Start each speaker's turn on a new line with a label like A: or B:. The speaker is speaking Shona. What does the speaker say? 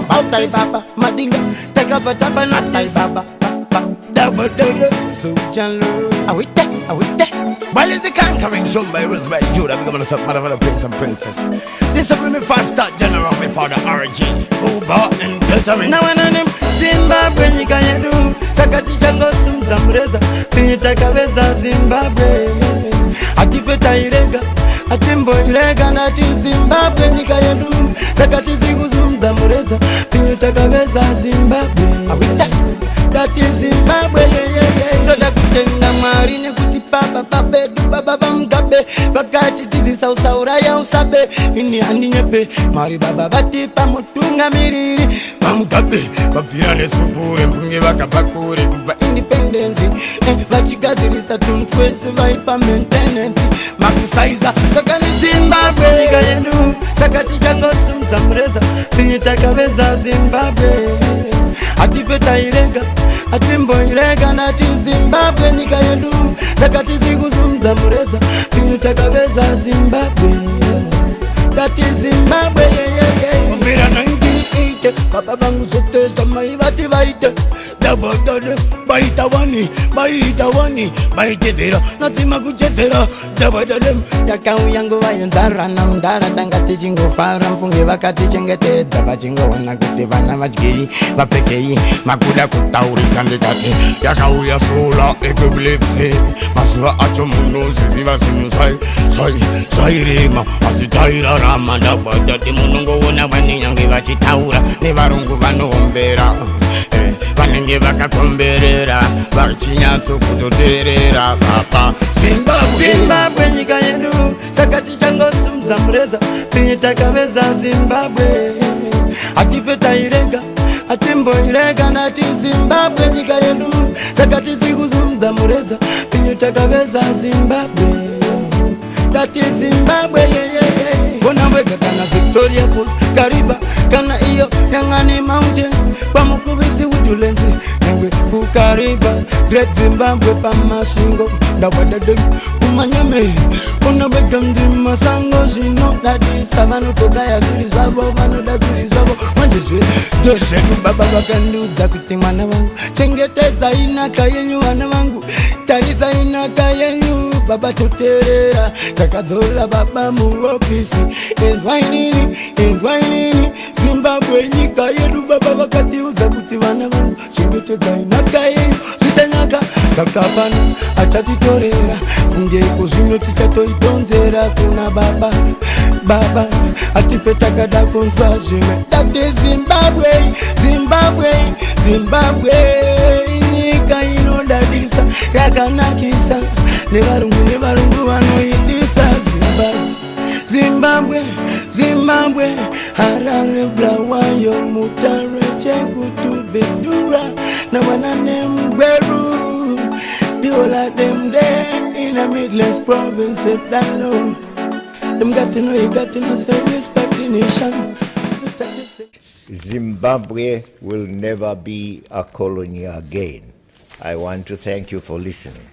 A: Matai Baba, Madinga, take up a tapa, Natai Baba, Double Dodo, so Janlo. Are we there? Are we there? While is the conquering shown by Roosevelt Judah, becoming a mother prince and princess. This is me 5-star general, my father RG, football and catering. Now when I'm Zimbabwe, you can do Sakati Chango Sum Zamreza, Pinita Cabeza, Zimbabwe. Atipeta Irega, Atimbo Irega, Nati Zimbabwe, you can do Sakati Ziguzum Zamreza, Pinita Cabeza, Zimbabwe. Are we there? That is Zimbabwe, Dola Kutenga Marine Kutipapa, Pape, Baba Mugabe, Bakati Tidi Sauraya Usabe, Indianepe, Mari Baba Batipa Mutunga Miri, Mamugabe, Bafiane Subure, Mungeva Bakure, Independence, Vachigadi is the Tunquest, Viper Maintenance, Makusaiza, Sakani Zimbabwe, Gayanu, Sakati Jango Sum Zamreza, Pinita Cabeza, Zimbabwe. Atipeta Irega, Atimbo Irega, Nati Zimbabwe, Nikayedu, Sakati Ziguzum Zamureza, Pinyuta Cabeza, Zimbabwe. That is Zimbabwe, Mira 1980, Papa Bangu Sote, Samaivati Vaita, Double Dodo, Baita Wani, Baita Vera, Natimagu Jetera, Double Dodem, Yakau Yango Vayantara, Namdara, Tangati Jingo Faram, Fungiva Katicingate, Tabachingo, Nakutivana Majgi, Papeki, Makuda Kutauri, Sandikati, Yakauya Sola, Equiblipse, Masua Achomuno, Siva Sinusai, Sairima, Asitaira Ramada, Timungo, Navani, Yangiva Chitaura, Nevarungu Vanombera. Vanenge vakakomberera vachinyatso kutoteerera papa Zimbabwe nyika yedu sakati changosumudza mureza pinyita kaveza Zimbabwe atipeta irega atimbo irega nati Zimbabwe nyika yedu sakati zikuzumudza mureza pinyita kaveza Zimbabwe that is Zimbabwe Bonawega kana Victoria Falls Kariba kana iyo Yangani Mountains Pamukubisi utulenzi Nengwe kukariba Great Zimbabwe pamashingo Dawadadem umanyame Bonawega mdima sango Shino nadi savanu tokaya zuri zabo Manoda zuri zabo Manjizwe Dosedu baba wakandu Zakuti mana wangu Chengeteza inaka yenyu wana wangu Tariza inaka yenyu Baba tuterera Takadora baba muropisi Enzwainini Zimbabwe nyika yedu baba wakati uza kuti vana vangu Chengetedza inaka yenyu Sichanyaka sakapana achatitorera Funge kuzvino tichatoitonzera kuna baba atipeta kada kunzwa zvimwe That is Zimbabwe nyika inodadisa yakanakisa nevarungu vanoidisa Zimbabwe Harare Bulawayo Mutare Chekutu Bendura na wana Mgweru Diola them there in the Midlands province of Dano. Them got to know you got to know say respect the nation.
B: Zimbabwe will never be a colony again. I want to thank you for listening.